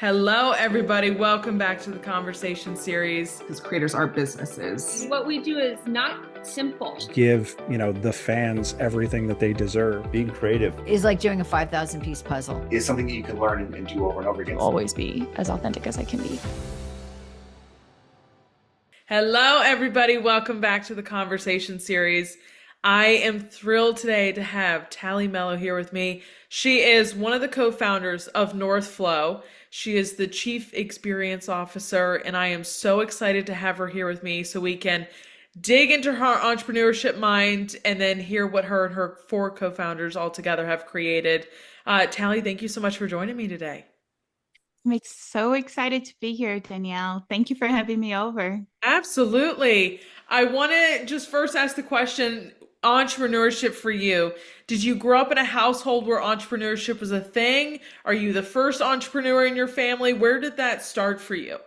Hello, everybody. Welcome back to the conversation series. Because creators are businesses. What we do is not simple. Give, the fans everything that they deserve. Being creative is like doing a 5,000 piece puzzle. is something that you can learn and do over and over again. Always be as authentic as I can be. Hello, everybody. Welcome back to the conversation series. I am thrilled today to have Taly Melo here with me. She is one of the co-founders of Northflow. She is the Chief Experience Officer, and I am so excited to have her here with me so we can dig into her entrepreneurship mind and then hear what her and her four co-founders all together have created. Taly, thank you so much for joining me today. I'm so excited to be here, Danielle. Thank you for having me over. Absolutely. I want to just first ask the question, entrepreneurship for you. Did you grow up in a household where entrepreneurship was a thing? Are you the first entrepreneur in your family? Where did that start for you?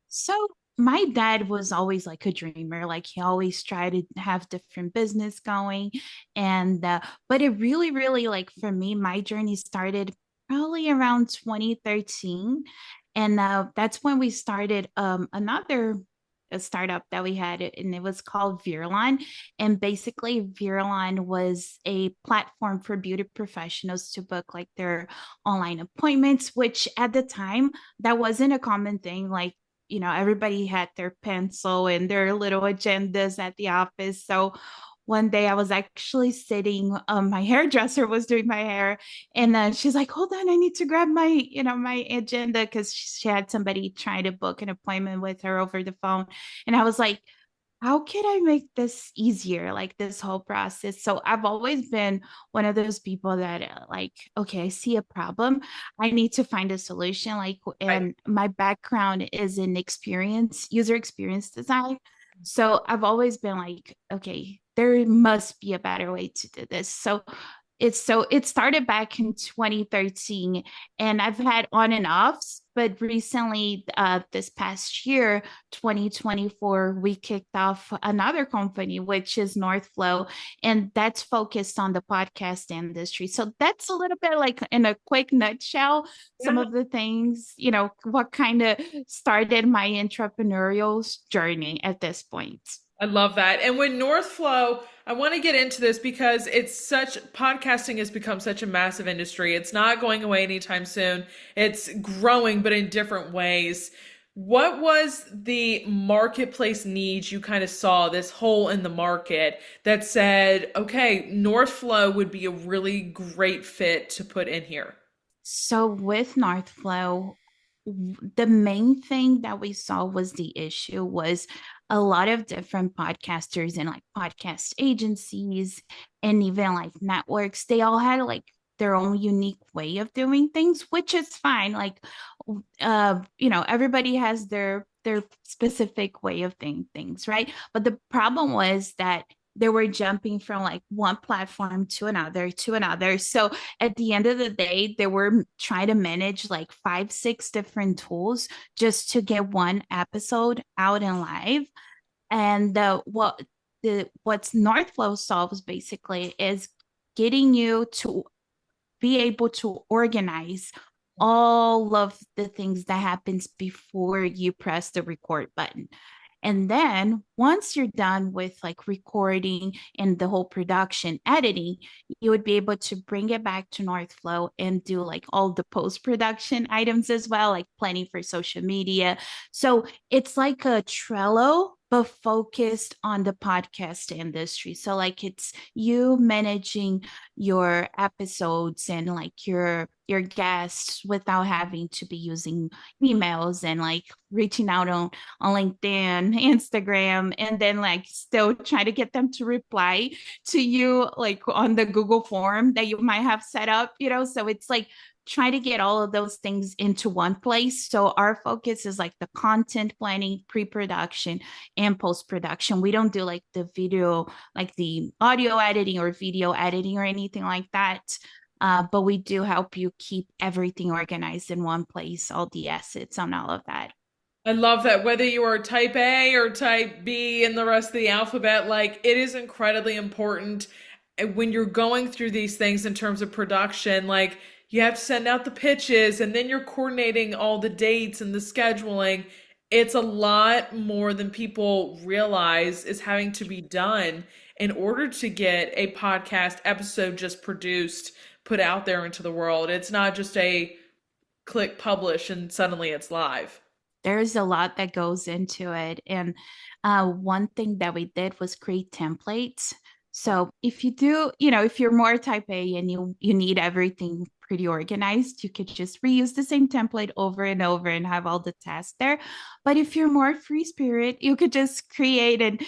So my dad was always like a dreamer. Like he always tried to have different business going. But it really like for me, my journey started probably around 2013. And that's when we started another a startup that we had, and it was called Viralon. And basically, Viralon was a platform for beauty professionals to book like their online appointments, which at the time, that wasn't a common thing. Like, everybody had their pencil and their little agendas at the office. So one day I was actually sitting, my hairdresser was doing my hair, and she's like, hold on, I need to grab my agenda, because she had somebody trying to book an appointment with her over the phone. And I was like, how can I make this easier, like this whole process? So I've always been one of those people that like, okay, I see a problem, I need to find a solution. And my background is in user experience design. So I've always been like, okay, there must be a better way to do this. It started back in 2013, and I've had on and offs, but recently, this past year, 2024, we kicked off another company, which is Northflow, and that's focused on the podcast industry. So that's a little bit like in a quick nutshell, some of the things, what kind of started my entrepreneurial journey at this point. I love that. And with Northflow, I want to get into this because podcasting has become such a massive industry. It's not going away anytime soon. It's growing, but in different ways. What was the marketplace needs you kind of saw, this hole in the market that said, okay, Northflow would be a really great fit to put in here? So with Northflow, the main thing that we saw was the issue was a lot of different podcasters and like podcast agencies and even like networks. They all had like their own unique way of doing things, which is fine. Like, everybody has their specific way of doing things, right? But the problem was that they were jumping from like one platform to another. So at the end of the day, they were trying to manage like 5, 6 different tools just to get one episode out and live. And what's Northflow solves basically is getting you to be able to organize all of the things that happens before you press the record button. And then once you're done with like recording and the whole production editing, you would be able to bring it back to Northflow and do like all the post-production items as well, like planning for social media. So it's like a Trello, but focused on the podcast industry. So like it's you managing your episodes and like your guests without having to be using emails and like reaching out on LinkedIn, Instagram, and then like still try to get them to reply to you like on the Google form that you might have set up, so it's like try to get all of those things into one place. So our focus is like the content planning, pre-production, and post-production. We don't do like the video, like the audio editing or video editing or anything like that. But we do help you keep everything organized in one place, all the assets on all of that. I love that. Whether you are type A or type B and the rest of the alphabet, like it is incredibly important when you're going through these things in terms of production, like you have to send out the pitches, and then you're coordinating all the dates and the scheduling. It's a lot more than people realize is having to be done in order to get a podcast episode just produced, put out there into the world. It's not just a click publish and suddenly it's live. There's a lot that goes into it. And one thing that we did was create templates. So if you do, if you're more type A and you need everything pretty organized, you could just reuse the same template over and over and have all the tasks there. But if you're more free spirit, you could just create it,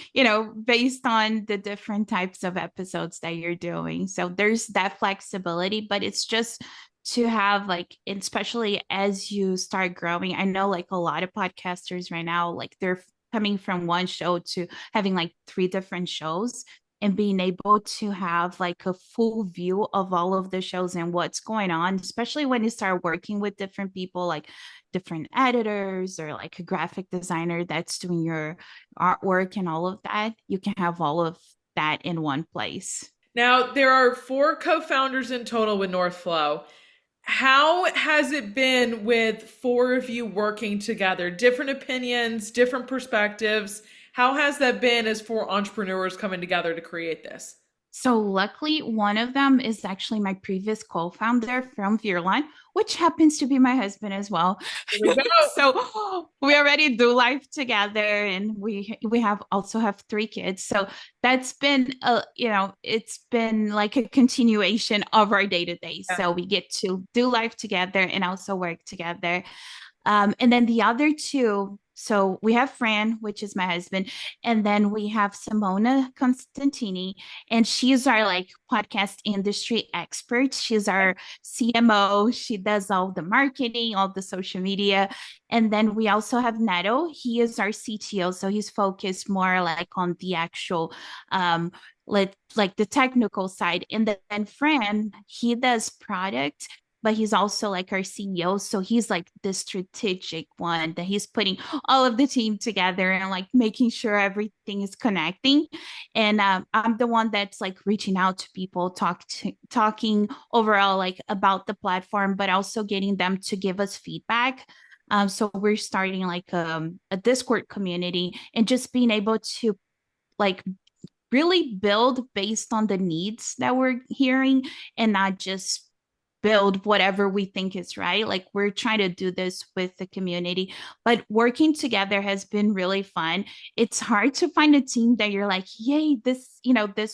based on the different types of episodes that you're doing. So there's that flexibility, but it's just to have like, especially as you start growing. I know like a lot of podcasters right now, like they're coming from one show to having like three different shows, and being able to have like a full view of all of the shows and what's going on, especially when you start working with different people, like different editors or like a graphic designer that's doing your artwork and all of that. You can have all of that in one place. Now, there are four co-founders in total with Northflow. How has it been with four of you working together? Different opinions, different perspectives. How has that been as four entrepreneurs coming together to create this? So luckily, one of them is actually my previous co-founder from Virlan, which happens to be my husband as well. So we already do life together, and we have also have three kids. So that's been it's been like a continuation of our day to day. So we get to do life together and also work together. And then the other two, so we have Fran, which is my husband, and then we have Simona Constantini, and she's our like podcast industry expert. She's our CMO. She does all the marketing, all the social media. And then we also have Neto. He is our CTO. So he's focused more like on the actual like the technical side. And then Fran, he does product, but he's also like our CEO. So he's like the strategic one that he's putting all of the team together and like making sure everything is connecting. And I'm the one that's like reaching out to people, talking overall like about the platform, but also getting them to give us feedback. So we're starting like a Discord community and just being able to like really build based on the needs that we're hearing and not just build whatever we think is right. Like we're trying to do this with the community, but working together has been really fun. It's hard to find a team that you're like, yay, this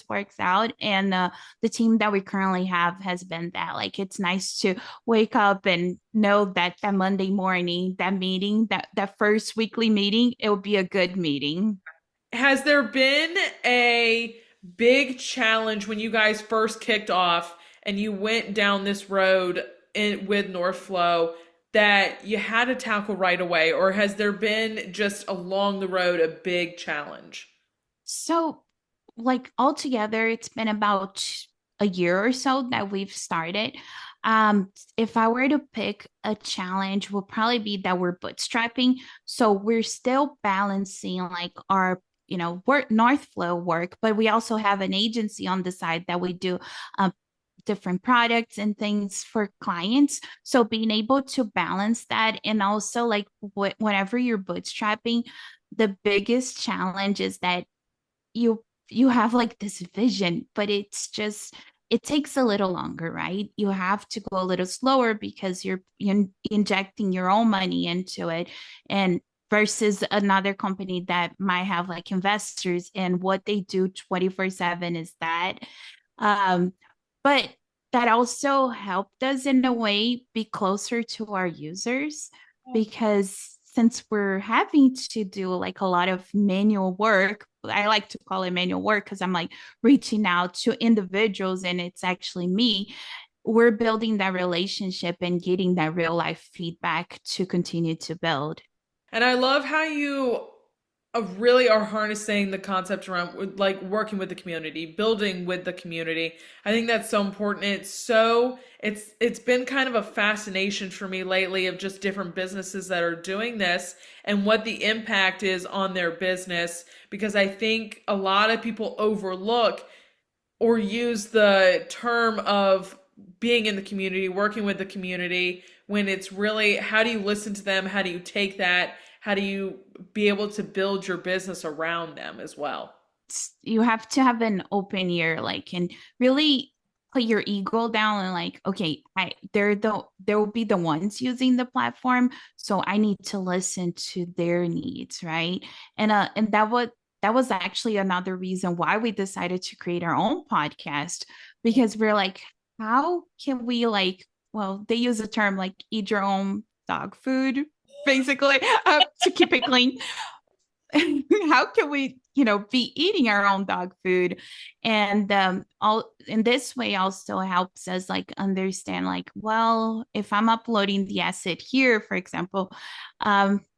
works out. And the team that we currently have has been that. Like it's nice to wake up and know that Monday morning, that meeting, that first weekly meeting, it will be a good meeting. Has there been a big challenge when you guys first kicked off and you went down this road with Northflow that you had to tackle right away? Or has there been just along the road a big challenge? So, like altogether, it's been about a year or so that we've started. If I were to pick a challenge, will probably be that we're bootstrapping. So we're still balancing like our work Northflow work, but we also have an agency on the side that we do different products and things for clients. So being able to balance that, and also like whenever you're bootstrapping, the biggest challenge is that you have like this vision, but it takes a little longer, right? You have to go a little slower because you're injecting your own money into it, and versus another company that might have like investors and what they do 24/7 is that. But that also helped us in a way be closer to our users, because since we're having to do like a lot of manual work, I like to call it manual work because I'm like reaching out to individuals and it's actually me. We're building that relationship and getting that real life feedback to continue to build. And I love how you really are harnessing the concept around like working with the community, building with the community. I think that's so important. It's been kind of a fascination for me lately of just different businesses that are doing this and what the impact is on their business, because I think a lot of people overlook or use the term of being in the community, working with the community, when it's really how do you listen to them? How do you take that? How do you be able to build your business around them as well? You have to have an open ear, like, and really put your ego down and like, okay, there will be the ones using the platform, so I need to listen to their needs, right? And that was actually another reason why we decided to create our own podcast, because we're like, how can we, like, well, they use a term like eat your own dog food, basically, to keep it clean. How can we, be eating our own dog food? And all in this way also helps us like understand, like, well, if I'm uploading the asset here, for example,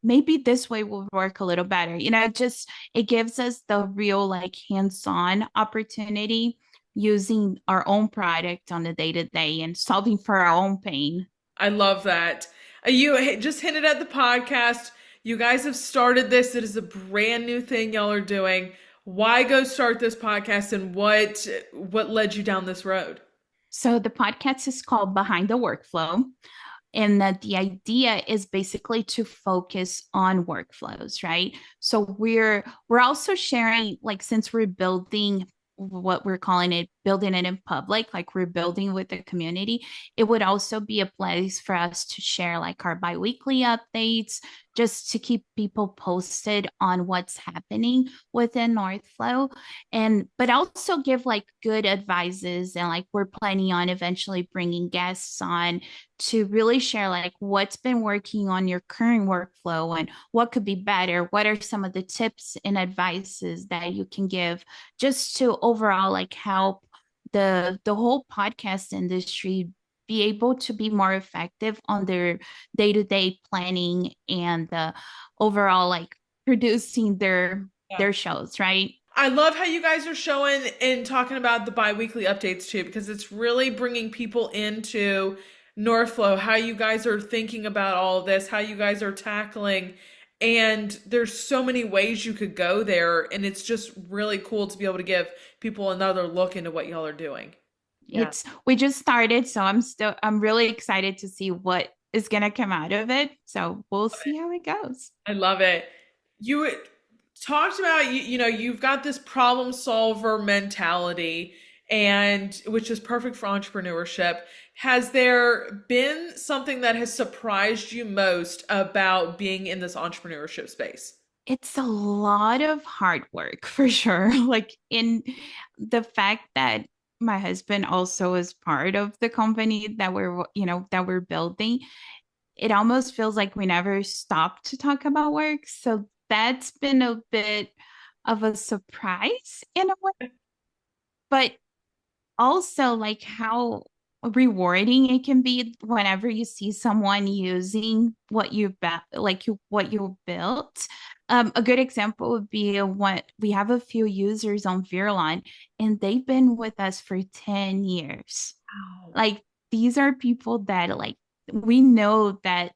maybe this way will work a little better. Just it gives us the real like hands-on opportunity using our own product on the day-to-day and solving for our own pain. I love that. You just hinted at the podcast. You guys have started this. It is a brand new thing y'all are doing. Why go start this podcast, and what led you down this road? So the podcast is called Behind the Workflow. And that the idea is basically to focus on workflows, right? So we're also sharing, like, since we're building what we're calling it, building it in public, like we're building with the community, it would also be a place for us to share like our biweekly updates, just to keep people posted on what's happening within Northflow, and but also give like good advices. And like we're planning on eventually bringing guests on to really share like what's been working on your current workflow and what could be better. What are some of the tips and advices that you can give, just to overall like help the whole podcast industry be able to be more effective on their day-to-day planning and overall like producing their shows, right? I love how you guys are showing and talking about the biweekly updates too, because it's really bringing people into Northflow, how you guys are thinking about all of this, how you guys are tackling. And there's so many ways you could go there. And it's just really cool to be able to give people another look into what y'all are doing. Yeah. We just started, so I'm really excited to see what is gonna come out of it. So we'll see how it goes. I love it. You talked about you've got this problem solver mentality, and which is perfect for entrepreneurship. Has there been something that has surprised you most about being in this entrepreneurship space? It's a lot of hard work for sure. Like, in the fact that my husband also is part of the company that we're building, it almost feels like we never stop to talk about work. So that's been a bit of a surprise in a way, but also like how rewarding it can be whenever you see someone using what you built. A good example would be what we have a few users on Virlon, and they've been with us for 10 years. Wow. Like, these are people that like we know that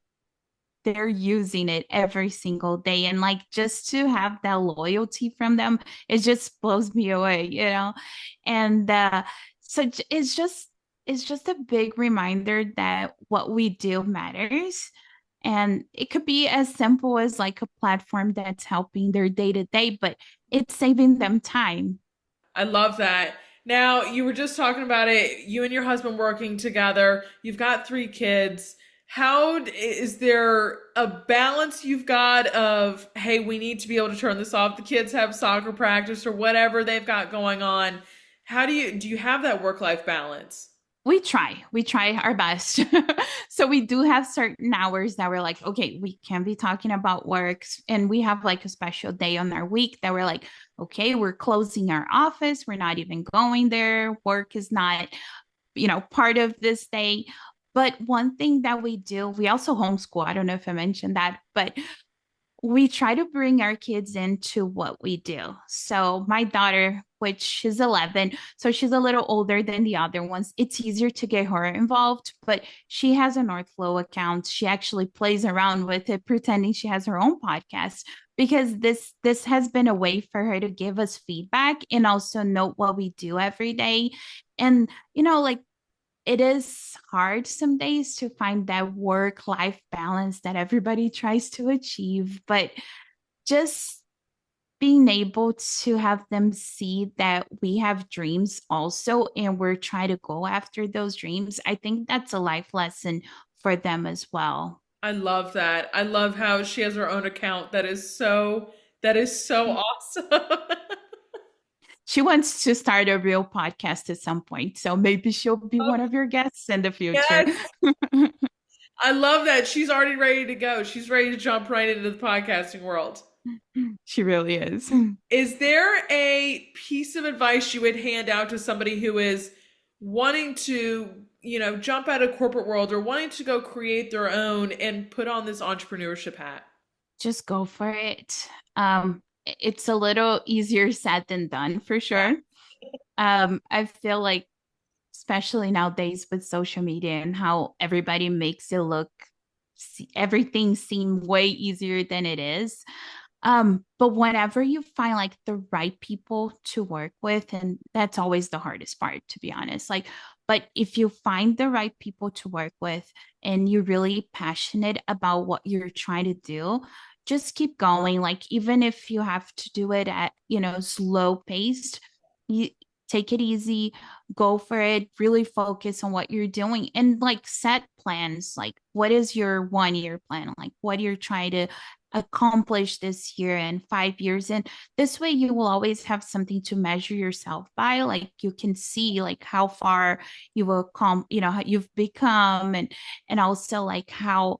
they're using it every single day, and like just to have that loyalty from them, it just blows me away. And so it's just a big reminder that what we do matters. And it could be as simple as like a platform that's helping their day to day, but it's saving them time. I love that. Now, you were just talking about it, you and your husband working together. You've got three kids. Is there a balance you've got of, hey, we need to be able to turn this off? The kids have soccer practice or whatever they've got going on. How do you have that work-life balance? We try our best. So we do have certain hours that we're like, okay, we can be talking about works, and we have like a special day on our week that we're like, okay, we're closing our office, we're not even going there, work is not part of this day. But one thing that we do, we also homeschool. I don't know if I mentioned that, but we try to bring our kids into what we do. So my daughter, which is 11, so she's a little older than the other ones, it's easier to get her involved, but she has a Northflow account. She actually plays around with it, pretending she has her own podcast, because this has been a way for her to give us feedback and also note what we do every day. And like it is hard some days to find that work-life balance that everybody tries to achieve, but just being able to have them see that we have dreams also and we're trying to go after those dreams, I think that's a life lesson for them as well. I love that. I love how she has her own account. That is so awesome. She wants to start a real podcast at some point, so maybe she'll be one Oh, of your guests in the future. yes. I love that. She's already ready to go. She's ready to jump right into the podcasting world. She really is. Is there a piece of advice you would hand out to somebody who is wanting to, jump out of corporate world or wanting to go create their own and put on this entrepreneurship hat? Just go for it. It's a little easier said than done for sure. I feel like, especially nowadays with social media and how everybody makes it look, everything seem way easier than it is. But whenever you find like the right people to work with, and that's always the hardest part, to be honest. Like, but if you find the right people to work with and you're really passionate about what you're trying to do, just keep going. Like, even if you have to do it at, slow paced, you take it easy, go for it, really focus on what you're doing and like set plans. Like, what is your 1 year plan? Like, what you're trying to accomplish this year and 5 years. And this way you will always have something to measure yourself by. Like, you can see like how far you will come, how you've become, and also like how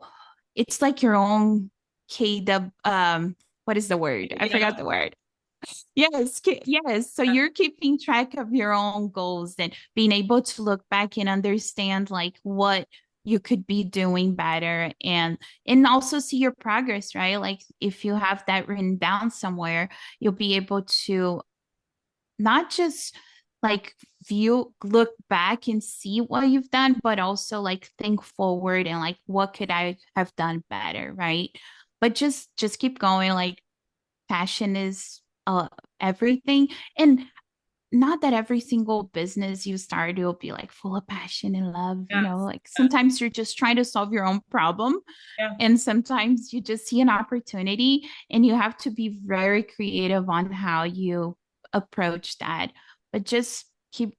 it's like your own what is the word? I Yeah. forgot the word. Yes. So you're keeping track of your own goals and being able to look back and understand like what you could be doing better, and also see your progress, right? Like, if you have that written down somewhere, you'll be able to not just like look back and see what you've done, but also like think forward and like, what could I have done better, right? But just keep going. Like, passion is everything. And not that every single business you start will be like full of passion and love, Yes. like sometimes you're just trying to solve your own problem, Yeah. and sometimes you just see an opportunity and you have to be very creative on how you approach that. But just keep,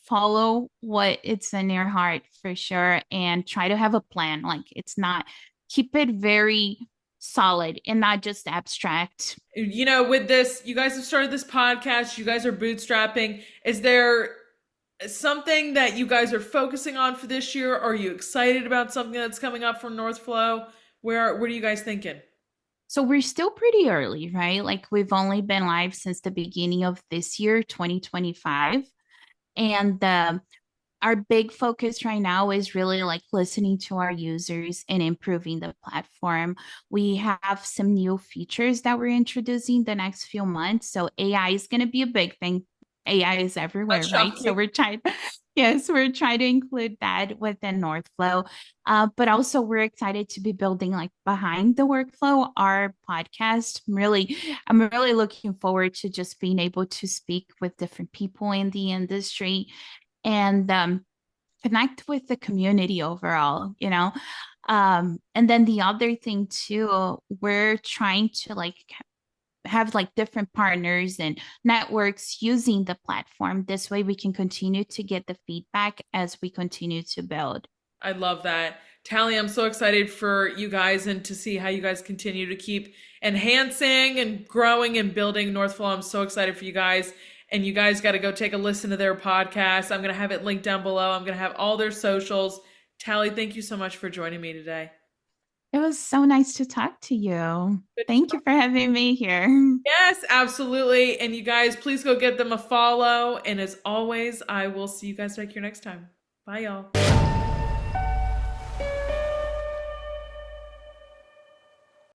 follow what it's in your heart for sure, and try to have a plan. Like, it's not, keep it very solid and not just abstract. With this, you guys have started this podcast, you guys are bootstrapping. Is there something that you guys are focusing on for this year? Are you excited about something that's coming up from Northflow? What are you guys thinking? So we're still pretty early, right? Like, we've only been live since the beginning of this year, 2025. And our big focus right now is really like listening to our users and improving the platform. We have some new features that we're introducing the next few months. So AI is going to be a big thing. AI is everywhere, right? So yes, we're trying to include that within Northflow. But also we're excited to be building like behind the workflow, our podcast. I'm really looking forward to just being able to speak with different people in the industry and connect with the community overall, and then the other thing too, we're trying to like have like different partners and networks using the platform. This way we can continue to get the feedback as we continue to build. I love that. Taly, I'm so excited for you guys and to see how you guys continue to keep enhancing and growing and building Northflow. I'm so excited for you guys. And you guys got to go take a listen to their podcast. I'm going to have it linked down below. I'm going to have all their socials. Taly, thank you so much for joining me today. It was so nice to talk to you. Thank you for having me here. Yes, absolutely. And you guys, please go give them a follow. And as always, I will see you guys back here next time. Bye, y'all.